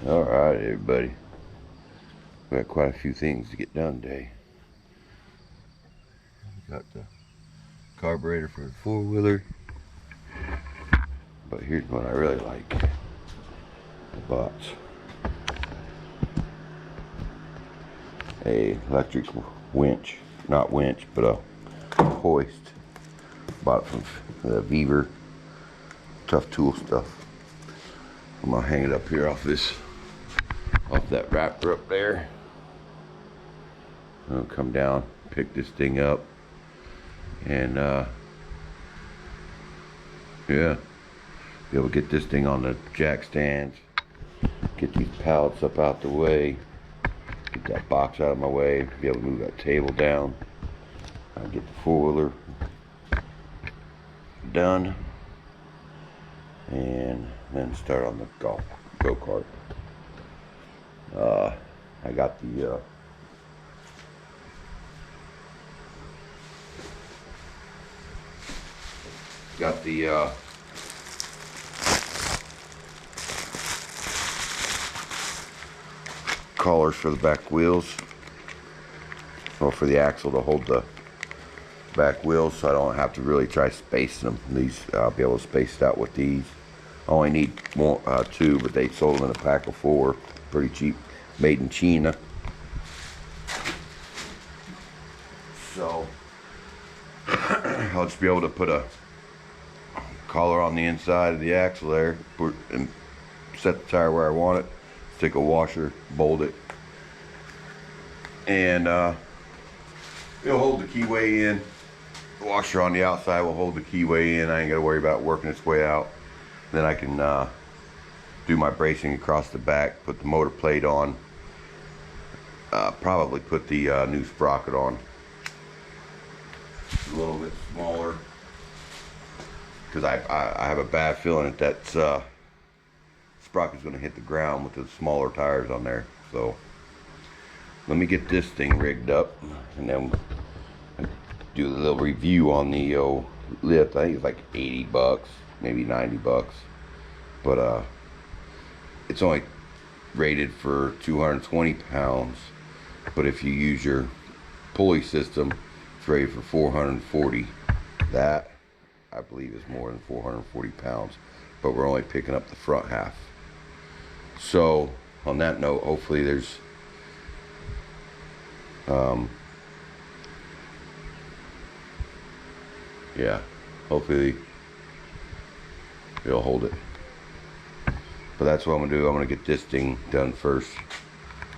Alright, everybody. We got quite a few things to get done today. We got the carburetor for the four-wheeler. But here's what I really like. I bought a electric winch. Not winch, but a hoist. Bought it from the Beaver. Tough tool stuff. I'm gonna hang it up here off that wrapper up there. I'll come down, pick this thing up, and yeah, be able to get this thing on the jack stands, get these pallets up out the way, get that box out of my way, be able to move that table down, get the four-wheeler done, and then start on the Go Hart. I got the collars for the back wheels, or for the axle to hold the back wheels, so I don't have to really try spacing them. These I'll be able to space it out with these. I only need two, but they sold them in a pack of 4, pretty cheap, made in China. So I'll just be able to put a collar on the inside of the axle there, and set the tire where I want it, stick a washer, bolt it, and it'll hold the keyway in. The washer on the outside will hold the keyway in. I ain't got to worry about working its way out. Then I can do my bracing across the back, put the motor plate on, probably put the new sprocket on. A little bit smaller, because I have a bad feeling that sprocket's going to hit the ground with the smaller tires on there. So let me get this thing rigged up, and then do a little review on the lift. I think it's like 80 bucks, maybe 90 bucks, but it's only rated for 220 pounds, but if you use your pulley system, it's rated for 440. That, I believe, is more than 440 pounds, but we're only picking up the front half. So on that note, hopefully there's yeah, hopefully it'll hold it. But that's what I'm gonna do. I'm gonna get this thing done first.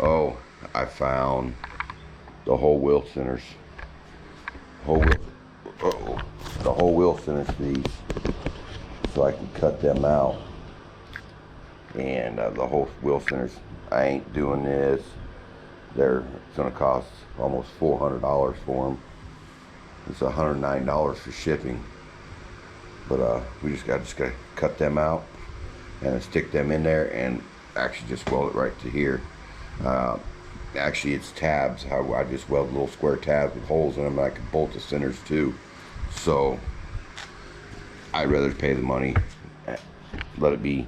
Oh, I found the whole wheel centers. The whole wheel centers for these, so I can cut them out. And the whole wheel centers, I ain't doing this. It's gonna cost almost $400 for them. It's $109 for shipping. But we just gotta cut them out and stick them in there, and actually just weld it right to here. Actually, it's tabs. I just weld little square tabs with holes in them, and I can bolt the centers too. So I'd rather pay the money, let it be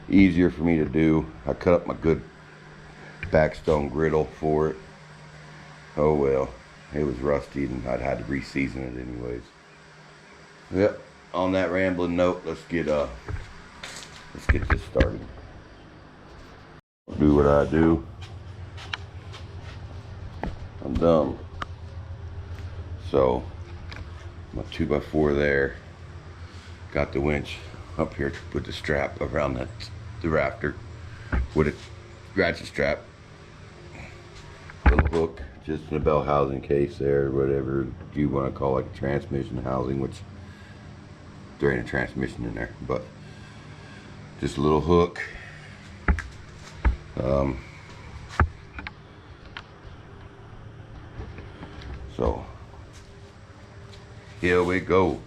easier for me to do. I cut up my good backstone griddle for it. Oh well, it was rusty, and I'd had to re-season it anyways. Yep. On that rambling note, let's get this started. Do what I do. I'm done. So my 2x4 there. Got the winch up here with the strap around the rafter with a ratchet strap, little hook, just in a bell housing case there, whatever you want to call, like a transmission housing, which there ain't a transmission in there, but just a little hook. So here we go.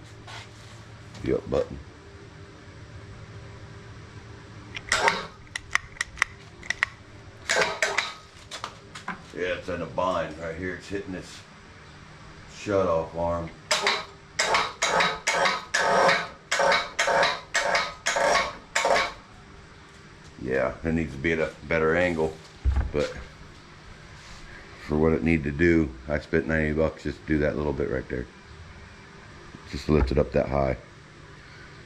The up button. Yeah, it's in a bind right here. It's hitting this shut-off arm. Yeah, yeah, it needs to be at a better angle, but for what it needed to do, I spent $90 just to do that little bit right there. Just to lift it up that high.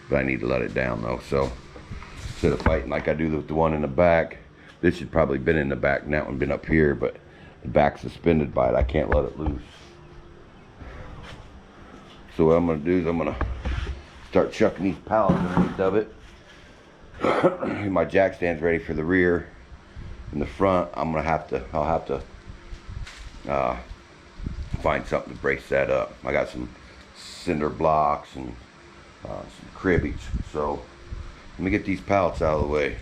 But I need to let it down though, so instead of fighting like I do with the one in the back, this should probably been in the back and that one been up here, but the back's suspended by it. I can't let it loose. So what I'm gonna do is I'm gonna start chucking these pallets underneath of it. My jack stand's ready for the rear. In the front, I'll have to find something to brace that up. I got some cinder blocks and some cribbage. So let me get these pallets out of the way.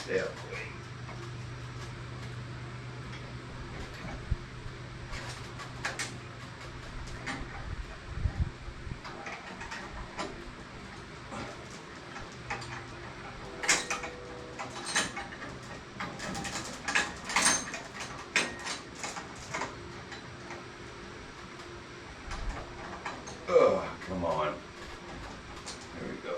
Yeah. Oh, come on. There we go.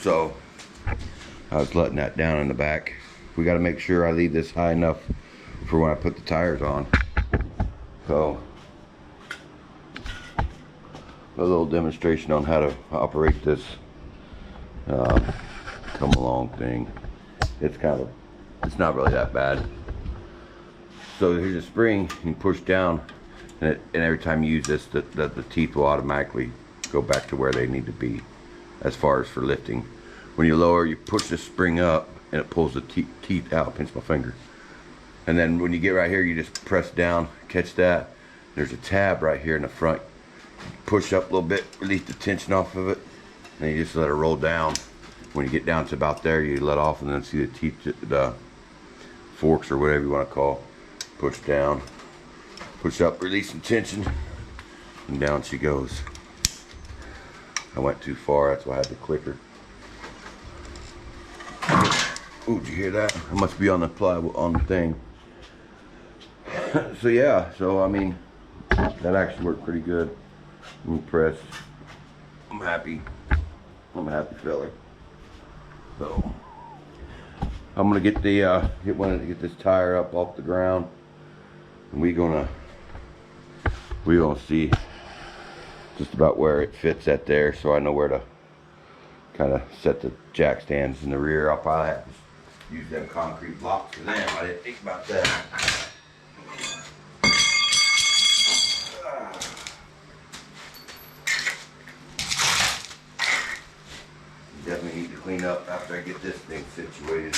So I was letting that down in the back. We got to make sure I leave this high enough for when I put the tires on. So a little demonstration on how to operate this come along thing. It's not really that bad. So here's a spring, you push down, and every time you use this, the teeth will automatically go back to where they need to be as far as for lifting. When you lower, you push the spring up and it pulls the teeth out. Pinch my finger. And then when you get right here, you just press down, catch that. There's a tab right here in the front. Push up a little bit, release the tension off of it, and then you just let it roll down. When you get down to about there, you let off and then see the teeth, the forks or whatever you want to call. Push down, push up, release some tension, and down she goes. I went too far, that's why I had the clicker. Ooh, did you hear that? I must be on the plywood on the thing. So yeah, I mean, that actually worked pretty good. I'm impressed. I'm happy. I'm a happy fella. So I'm gonna get get this tire up off the ground, and we're gonna see just about where it fits at there, so I know where to kind of set the jack stands in the rear. I'll probably have to use them concrete blocks for them. I didn't think about that. Definitely need to clean up after I get this thing situated.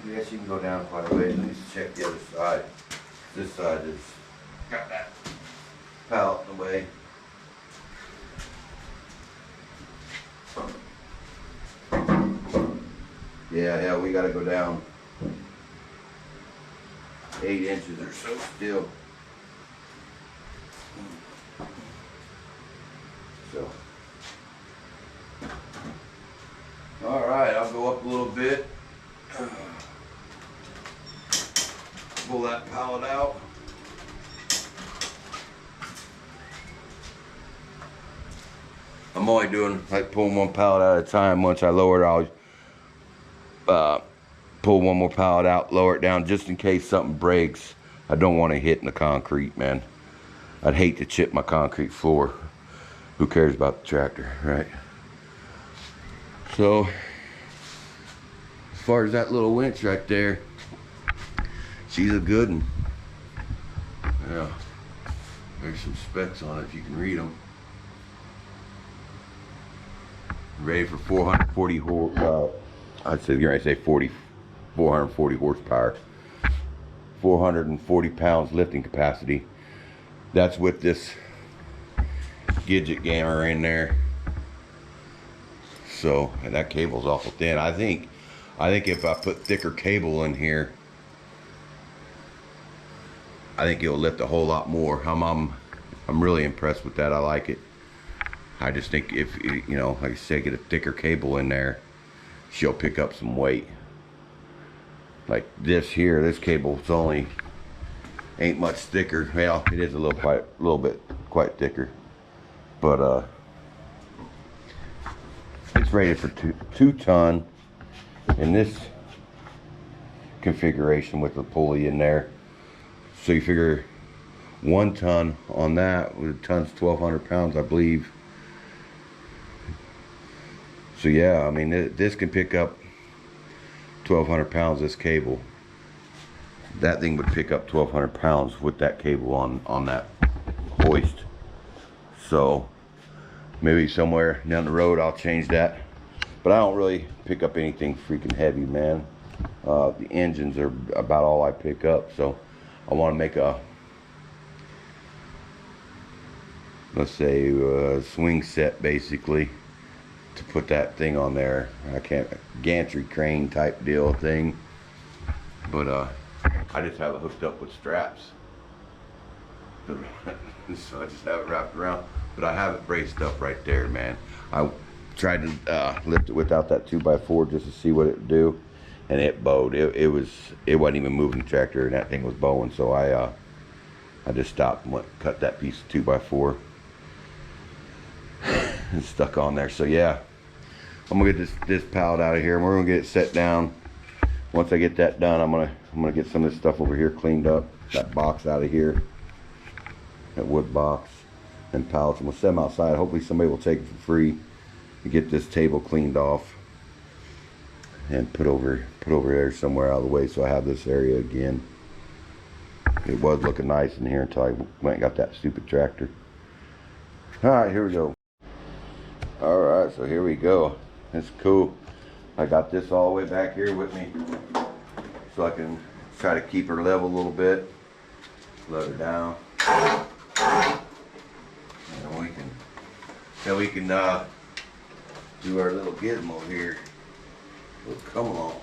I guess you can go down quite a ways. Let me just check the other side. This side is got that pallet in the way. Yeah, we gotta go down 8 inches or so still. So, all right, I'll go up a little bit. Pull that pallet out. I'm only doing like pulling one pallet at a time. Once I lower it, I'll pull one more pallet out, lower it down just in case something breaks. I don't want to hit in the concrete, man. I'd hate to chip my concrete floor. Who cares about the tractor, right? So, as far as that little winch right there, she's a good one. Yeah, there's some specs on it if you can read them. Ready for 440 I'd say you're gonna say 440 horsepower, 440 pounds lifting capacity. That's with this Gidget gammer in there. So, and that cable's awful thin. I think if I put thicker cable in here, I think it'll lift a whole lot more. I'm really impressed with that. I like it. I just think if, you know, like I said, get a thicker cable in there, she'll pick up some weight. Like this here, this cable's only ain't much thicker. Well, it is a little bit quite thicker, but it's rated for 2 ton in this configuration with the pulley in there. So you figure 1 ton on that, with a ton's 1,200 pounds, I believe. So yeah, I mean, this can pick up 1,200 pounds, this cable. That thing would pick up 1,200 pounds with that cable on that hoist. So maybe somewhere down the road I'll change that. But I don't really pick up anything freaking heavy, man. The engines are about all I pick up. So I want to make a, let's say, a swing set basically to put that thing on there. I can't, gantry crane type deal thing. But I just have it hooked up with straps. So I just have it wrapped around. But I have it braced up right there, man. I tried to lift it without that 2x4 just to see what it would do, and it bowed. It wasn't even moving the tractor, and that thing was bowing. So I just stopped and cut that piece of 2x4 and stuck on there. So yeah, I'm gonna get this pallet out of here, and we're gonna get it set down. Once I get that done, I'm gonna get some of this stuff over here cleaned up. That box out of here, that wood box and pallets, and we'll set them outside. Hopefully somebody will take it for free and get this table cleaned off and put over there somewhere out of the way, so I have this area again. It was looking nice in here until I went and got that stupid tractor. All right, here we go. All right, so here we go. It's cool. I got this all the way back here with me so I can try to keep her level a little bit. Load her down. And we can do our little gizmo here. So come along.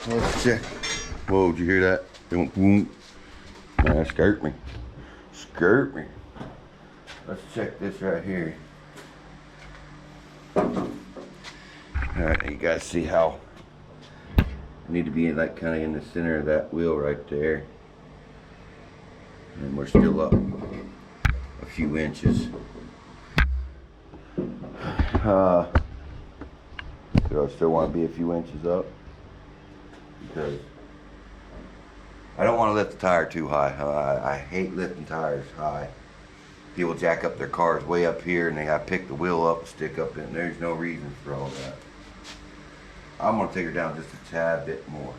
Let's check. Whoa, did you hear that? It went boom. Man, that scared me. Scared me. Let's check this right here. Alright, you guys see how I need to be in, like, kind of in the center of that wheel right there. And we're still up a few inches. So I still want to be a few inches up, because I don't want to lift the tire too high. I hate lifting tires high. People jack up their cars way up here and they have to pick the wheel up and stick up in. There's no reason for all that. I'm gonna take her down just a tad bit more.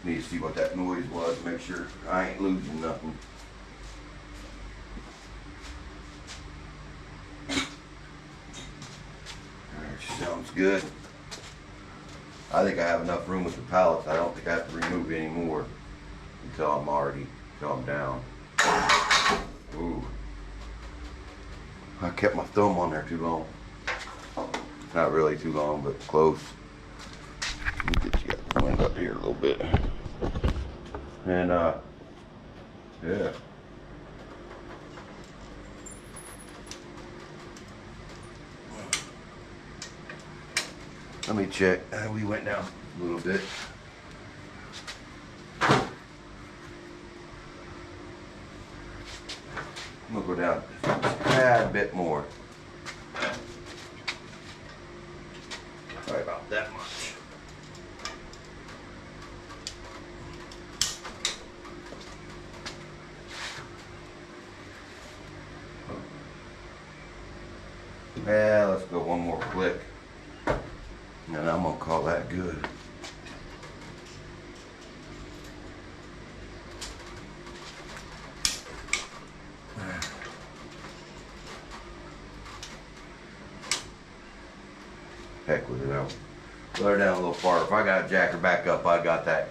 Need to see what that noise was, make sure I ain't losing nothing. Sounds good. I think I have enough room with the pallets. I don't think I have to remove any more until I'm down. Ooh. I kept my thumb on there too long. Not really too long, but close. Let me get you the wind up here a little bit. And yeah. Let me check. We went down a little bit. I'm gonna go down just a tad bit more. Sorry about that much. Yeah, let's go one more click. And I'm gonna call that good. Heck with it, I'll let her down a little farther. If I gotta jack her back up, I got that.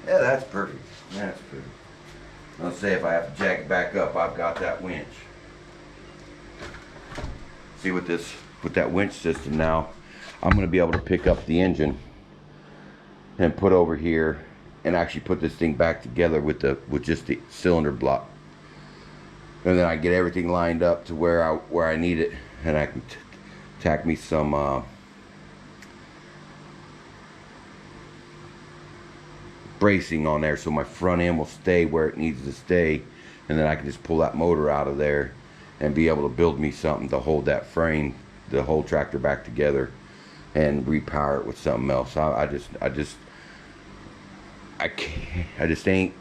Yeah, that's perfect. That's perfect. Let's say if I have to jack it back up, I've got that winch. See with that winch system now, I'm gonna be able to pick up the engine and put over here and actually put this thing back together with just the cylinder block. And then I get everything lined up to where I need it, and I can tack me some bracing on there so my front end will stay where it needs to stay, and then I can just pull that motor out of there and be able to build me something to hold that frame, the whole tractor back together, and repower it with something else. I just ain't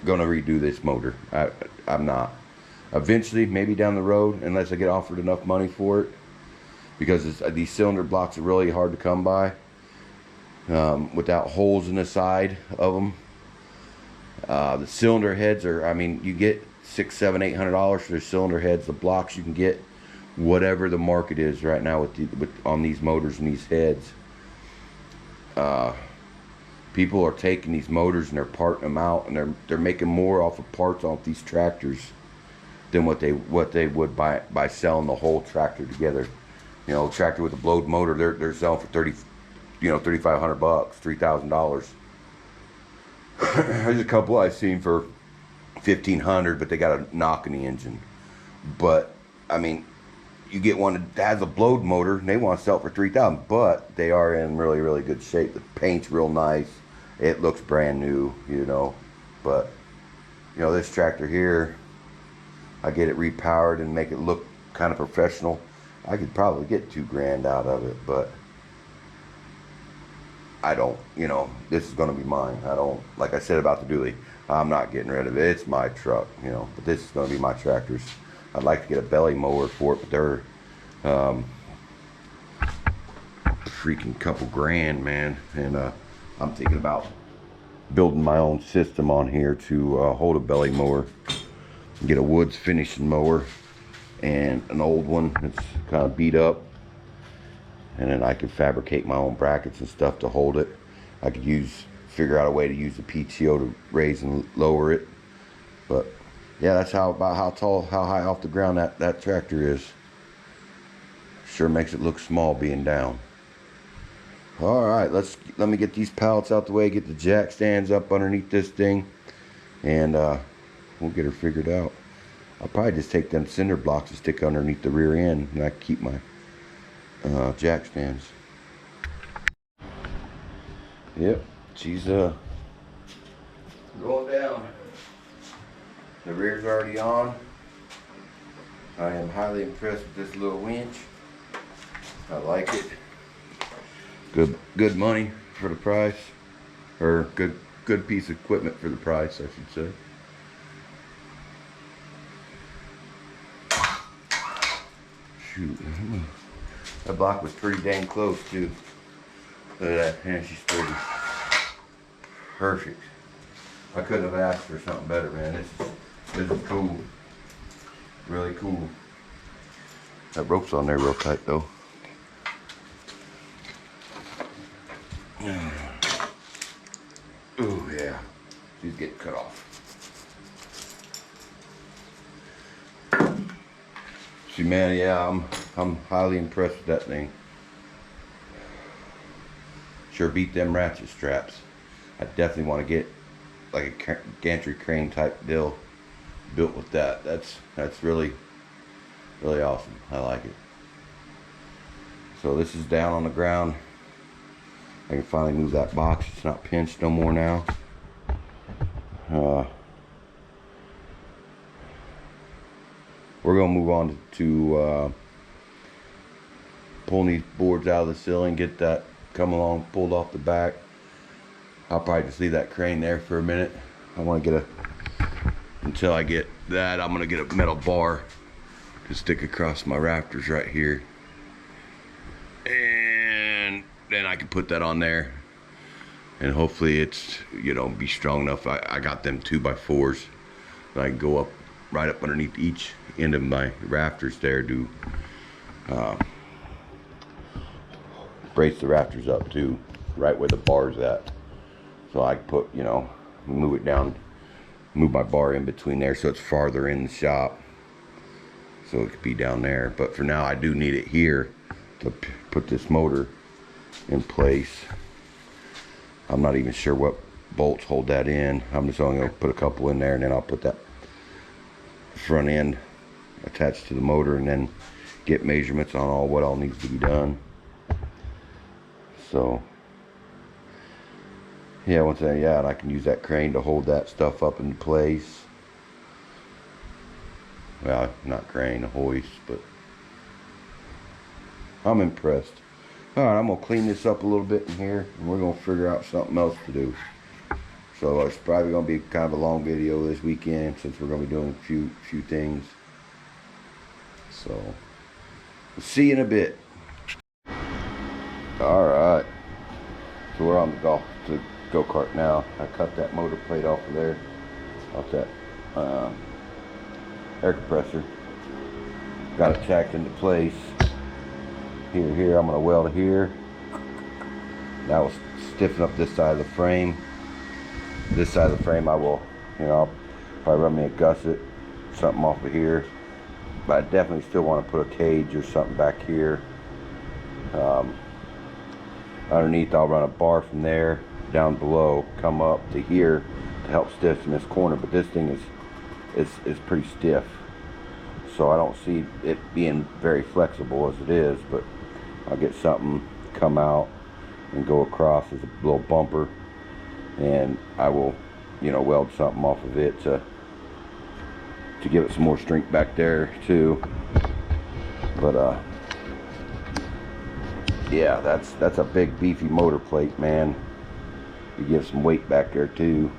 gonna redo this motor. I'm not. Eventually, maybe down the road, unless I get offered enough money for it, because these cylinder blocks are really hard to come by without holes in the side of them. The cylinder heads are, I mean, you get $600, $700, $800 for the cylinder heads. The blocks you can get whatever the market is right now on these motors and these heads. People are taking these motors and they're parting them out, and they're making more off of parts off these tractors than what they would by selling the whole tractor together. You know, tractor with a blowed motor, they're selling for $3,500, $3,000. There's a couple I've seen for $1,500, but they got a knock in the engine. But I mean, you get one that has a blowed motor and they want to sell it for $3,000, but they are in really, really good shape. The paint's real nice. It looks brand new, you know. But you know, this tractor here, I get it repowered and make it look kind of professional. I could probably get $2,000 out of it, but I don't, you know, this is going to be mine. I don't, like I said about the dually, I'm not getting rid of it. It's my truck, you know, but this is going to be my tractor's. I'd like to get a belly mower for it, but they're freaking couple grand, man. And I'm thinking about building my own system on here to hold a belly mower. Get a woods finishing mower and an old one that's kind of beat up, and then I could fabricate my own brackets and stuff to hold it. I could figure out a way to use the PTO to raise and lower it. But yeah, that's about how high off the ground that tractor is. Sure makes it look small being down. All right, let me get these pallets out the way, get the jack stands up underneath this thing, and we'll get her figured out. I'll probably just take them cinder blocks and stick underneath the rear end, and I can keep my jack stands. Yep, she's going down. The rear's already on. I am highly impressed with this little winch. I like it. Good money for the price, or good piece of equipment for the price, I should say. shoot. That block was pretty dang close too. Look at that, man, she's pretty. Perfect. I couldn't have asked for something better, man. This is cool. Really cool. That rope's on there real tight though. Oh yeah, she's getting cut off. See, man, yeah, I'm highly impressed with that thing. Sure beat them ratchet straps. I definitely want to get like a gantry crane type deal built with that. That's really awesome. I like it. So this is down on the ground. I can finally move that box. It's not pinched no more now. We're gonna move on to pulling these boards out of the ceiling, get that come along, pulled off the back. I'll probably just leave that crane there for a minute. I want to get until I get that, I'm gonna get a metal bar to stick across my rafters right here. And then I can put that on there. And hopefully it's, you know, be strong enough. I got them 2x4s that I can go up right up underneath each end of my rafters there to brace the rafters up too, right where the bar's at. So I can put, you know, move it down, move my bar in between there so it's farther in the shop. So it could be down there. But for now I do need it here to put this motor in place. I'm not even sure what bolts hold that in. I'm just only going to put a couple in there, and then I'll put that front end attached to the motor and then get measurements on what all needs to be done. So yeah, once I, yeah, and I can use that crane to hold that stuff up in place. Well, not crane, a hoist, but I'm impressed. Alright, I'm going to clean this up a little bit in here, and we're going to figure out something else to do. So it's probably going to be kind of a long video this weekend, since we're going to be doing a few things. So, we'll see you in a bit. Alright, so we're on the Go Kart now. I cut that motor plate off of there, off that air compressor. Got it tacked into place. Here, I'm going to weld it here. That will stiffen up this side of the frame. This side of the frame I will, you know, probably run me a gusset, something off of here. But I definitely still want to put a cage or something back here. Underneath I'll run a bar from there down below, come up to here to help stiffen this corner. But this thing is pretty stiff. So I don't see it being very flexible as it is, but I'll get something come out and go across as a little bumper, and I will, you know, weld something off of it to give it some more strength back there too. But yeah, that's a big beefy motor plate, man. You give some weight back there too.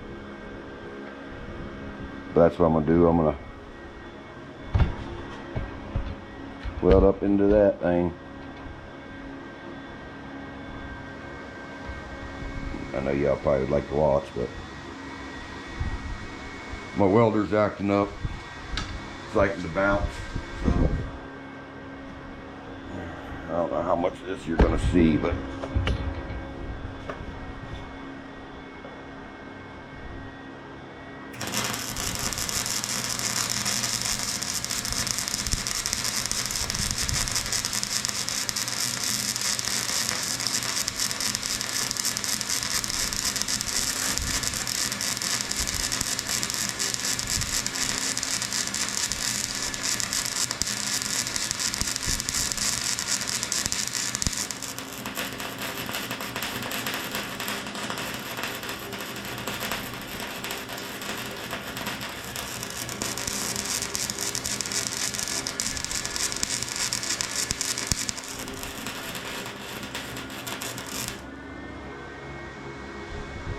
But that's what I'm gonna do. I'm gonna weld up into that thing. I know y'all probably would like to watch, but my welder's acting up. It's liking to bounce. So I don't know how much of this you're gonna see, but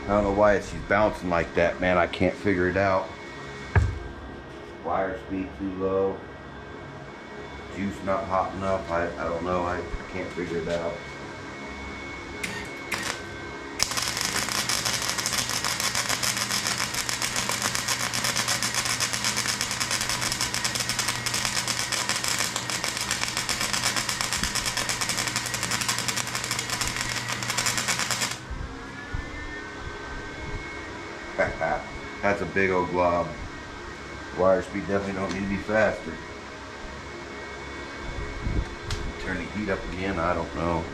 I don't know why she's bouncing like that, man. I can't figure it out. Wire speed too low. juice not hot enough. I don't know. I can't figure it out. That's a big old glob. Wire speed definitely don't need to be faster. Turn the heat up again, I don't know.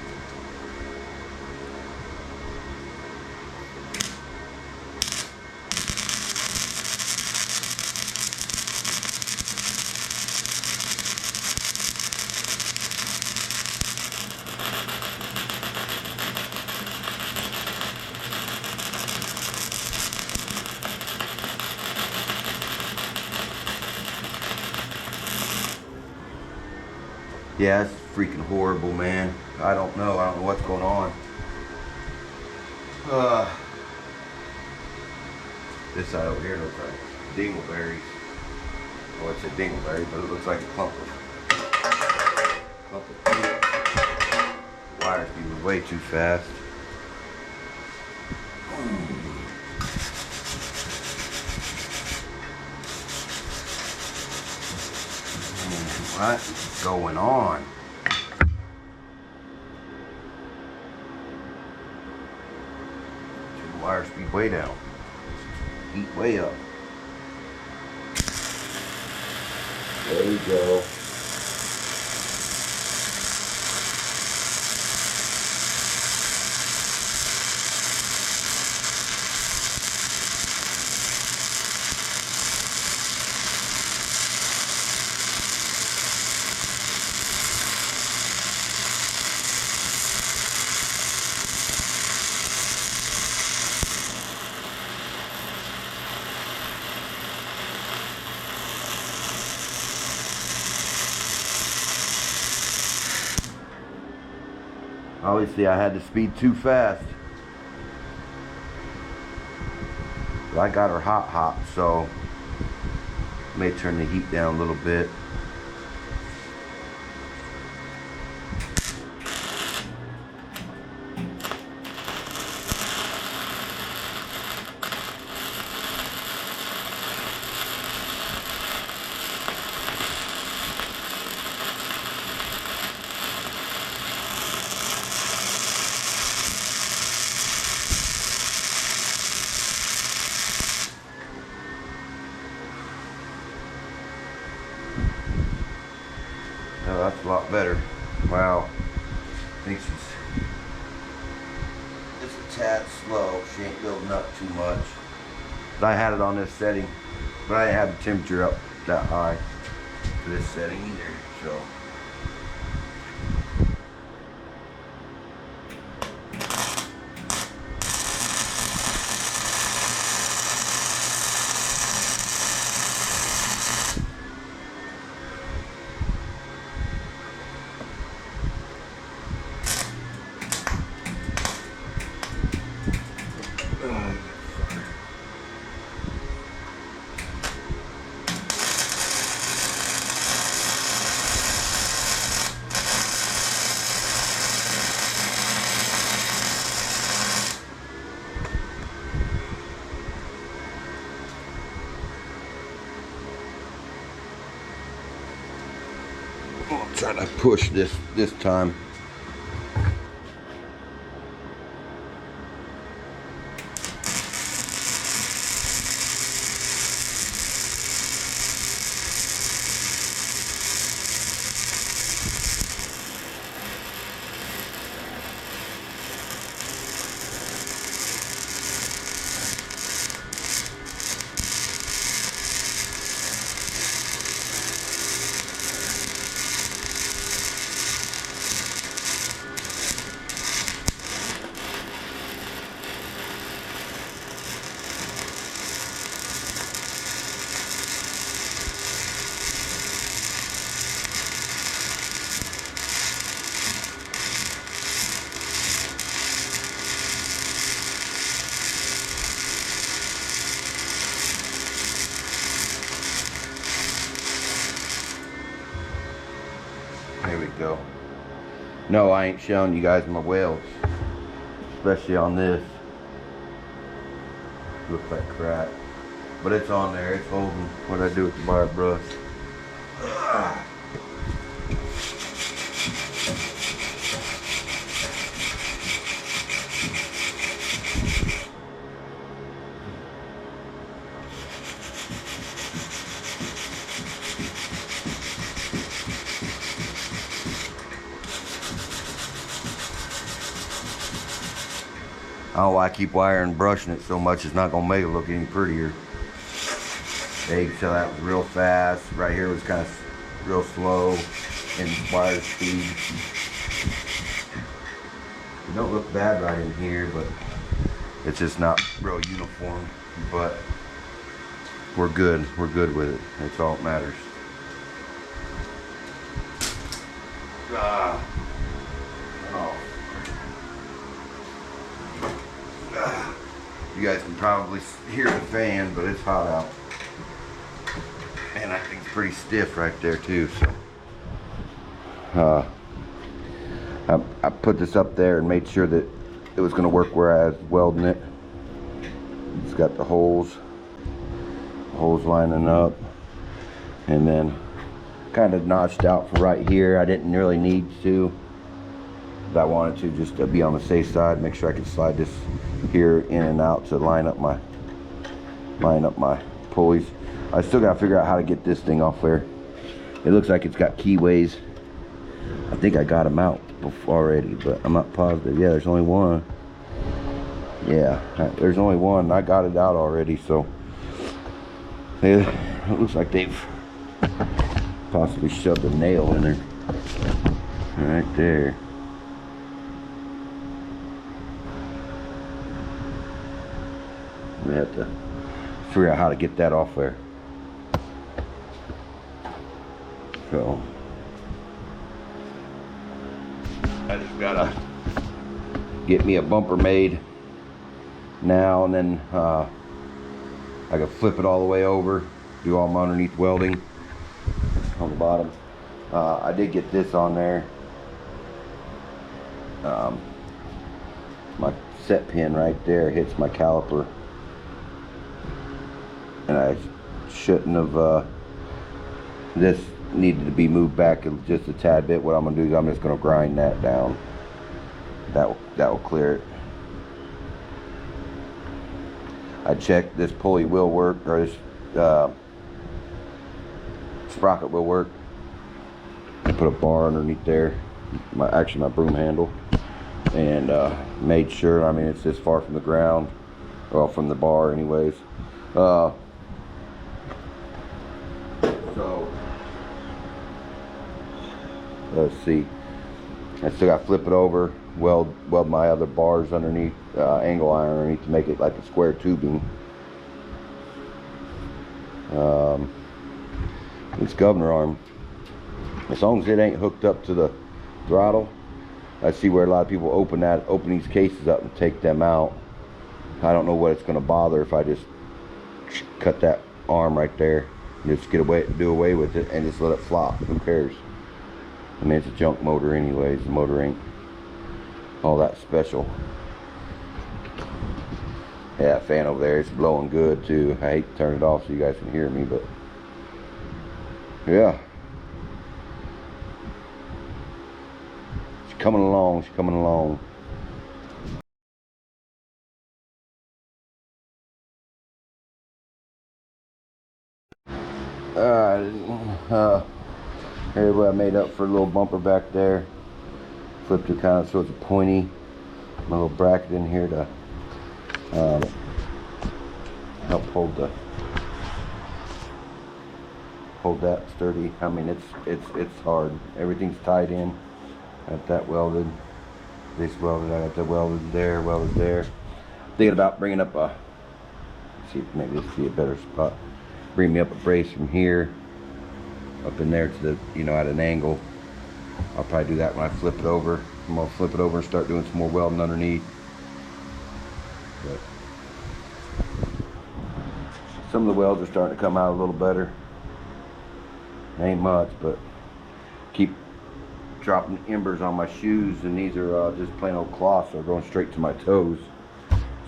Yeah, it's freaking horrible, man. I don't know what's going on. This side over here looks like dingleberries. Oh, it's a dingleberry, but it looks like a clump of peanuts. Wire speed was way too fast. What is going on? Turn the wire speed way down. Heat way up. There we go. Obviously I had to speed too fast. But I got her hot, so may turn the heat down a little bit. Oh, that's a lot better. Wow. I think she's just a tad slow. She ain't building up too much. But I had it on this setting, but I didn't have the temperature up that high for this setting either. So. I'll try to push this time. There we go. No, I ain't showing you guys my welds, especially on this. Looks like crap, but it's on there. It's holding. What I do with the bar brush. I don't know why I keep wiring and brushing it so much. It's not gonna make it look any prettier. There you can tell that was real fast. Right here was kind of real slow in wire speed. It don't look bad right in here, but it's just not real uniform. But we're good. We're good with it. That's all that matters. Oh. You guys can probably hear the fan, but it's hot out. And I think it's pretty stiff right there too. So I put this up there and made sure that it was going to work where I was welding it. It's got the holes lining up, and then kind of notched out for right here. I didn't really need to, but I wanted to just to be on the safe side, make sure I could slide this here in and out to line up my pulleys. I still gotta figure out how to get this thing off there. It looks like it's got keyways. I think I got them out before already, but I'm not positive. Yeah, there's only one. Yeah, there's only one. I got it out already, so it looks like they've possibly shoved a nail in there. Right there. We have to figure out how to get that off there. So I just gotta get me a bumper made now, and then I can flip it all the way over, do all my underneath welding on the bottom. I did get this on there. My set pin right there hits my caliper, and I shouldn't have. This needed to be moved back just a tad bit. What I'm gonna do is I'm just gonna grind that down. That will clear it. I checked this pulley will work, or this sprocket will work. I put a bar underneath there, actually my broom handle, and made sure. I mean, it's this far from the ground, well, from the bar anyways. So let's see. I still got to flip it over, weld my other bars underneath, angle iron underneath to make it like a square tubing. This governor arm, as long as it ain't hooked up to the throttle. I see where a lot of people open these cases up and take them out. I don't know what it's going to bother if I just cut that arm right there and just do away with it and just let it flop. Who cares? I mean, it's a junk motor anyways. The motor ain't all that special. Yeah, fan over there, it's blowing good too. I hate to turn it off so you guys can hear me, but yeah. She's coming along, she's coming along. Here's what I made up for a little bumper back there. Flipped it kind of so it's pointy. My little bracket in here to help hold that sturdy. I mean, it's hard. Everything's tied in. Got that welded. This welded. I got that welded there. Welded there. Thinking about bringing up a. See, maybe this will be a better spot. Bring me up a brace from here up in there to the, at an angle. I'll probably do that when I flip it over. I'm gonna flip it over and start doing some more welding underneath. But some of the welds are starting to come out a little better. Ain't much, but keep dropping embers on my shoes, and these are just plain old cloths, so they're going straight to my toes.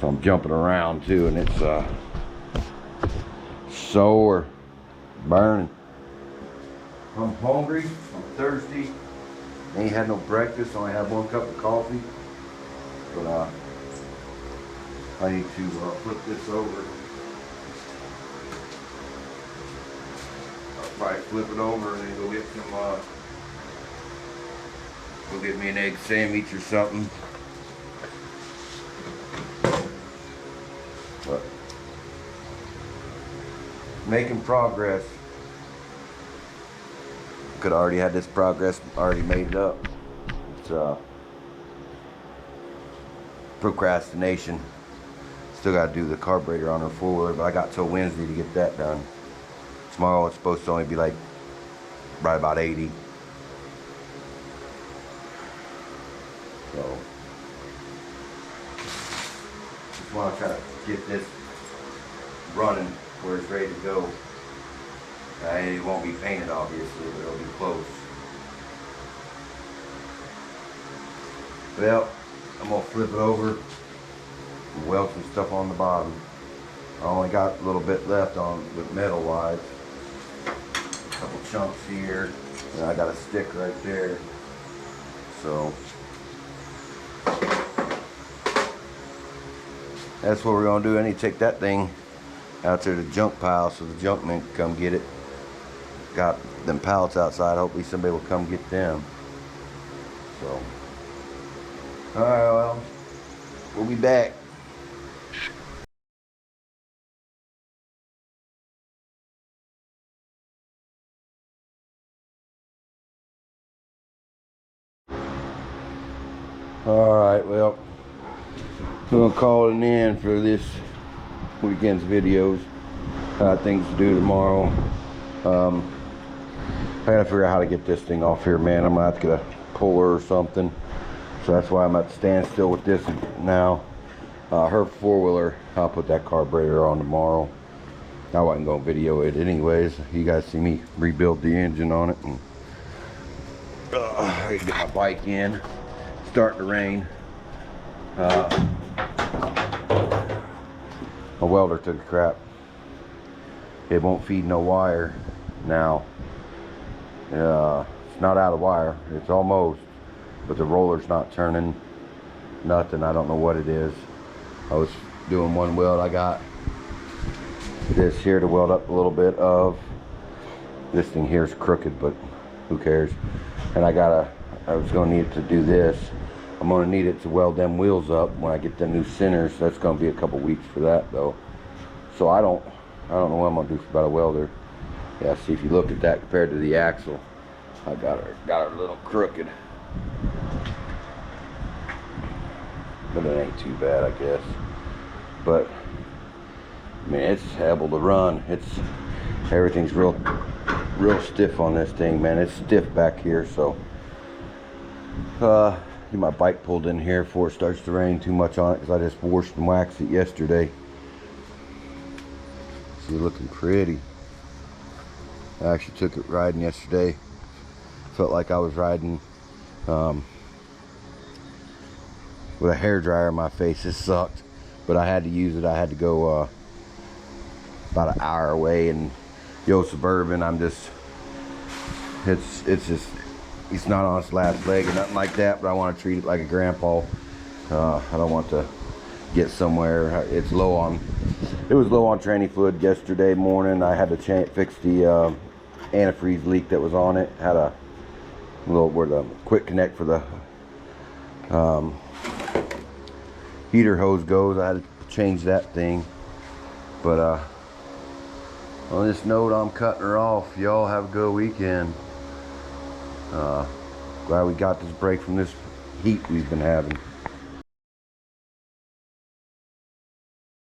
So I'm jumping around too, and it's sore, burning. I'm hungry, I'm thirsty. Ain't had no breakfast, only had 1 cup of coffee. But I need to flip this over. I'll probably flip it over and then go get some, go get me an egg sandwich or something. But making progress. Could already had this progress already made up. It's procrastination. Still got to do the carburetor on her four-wheeler, but I got till Wednesday to get that done. Tomorrow it's supposed to only be like right about 80. So just want to try to get this running where it's ready to go. It won't be painted obviously, but it'll be close. Well, I'm gonna flip it over and weld some stuff on the bottom. I only got a little bit left on with metal wise. A couple chunks here, and I got a stick right there. So that's what we're gonna do. I need to take that thing out to the junk pile so the junk men can come get it. Got them pallets outside. Hopefully somebody will come get them. So, all right, well, we'll be back. All right, well, I'm gonna call it an end for this weekend's videos. Things to do tomorrow. I gotta figure out how to get this thing off here, man. I'm gonna have to get a puller or something. So that's why I'm at the standstill with this now. Her four-wheeler, I'll put that carburetor on tomorrow. I wasn't gonna video it anyways. You guys see me rebuild the engine on it. And I can get my bike in. It's starting to rain. My welder took a crap. It won't feed no wire now. It's not out of wire. It's almost, but the roller's not turning. Nothing. I don't know what it is. I was doing one weld. I got this here to weld up a little bit of. This thing here is crooked, but who cares? And I was gonna need it to do this. I'm gonna need it to weld them wheels up when I get them new centers. That's gonna be a couple weeks for that though. So I don't know what I'm gonna do about a welder. Yeah, see, if you look at that compared to the axle, I got her a little crooked. But it ain't too bad, I guess. But I mean, it's able to run. Everything's real stiff on this thing, man. It's stiff back here, so get my bike pulled in here before it starts to rain too much on it, because I just washed and waxed it yesterday. See, looking pretty. I actually took it riding yesterday. Felt like I was riding with a hairdryer in my face. It sucked, but I had to use it. I had to go about an hour away, and Yo Suburban, it's not on its last leg or nothing like that, but I want to treat it like a grandpa. I don't want to get somewhere. It was low on tranny fluid yesterday morning. I had to fix the antifreeze leak that was on it. Had a little where the quick connect for the heater hose goes. I had to change that thing. But on this note, I'm cutting her off. Y'all have a good weekend. Glad we got this break from this heat we've been having.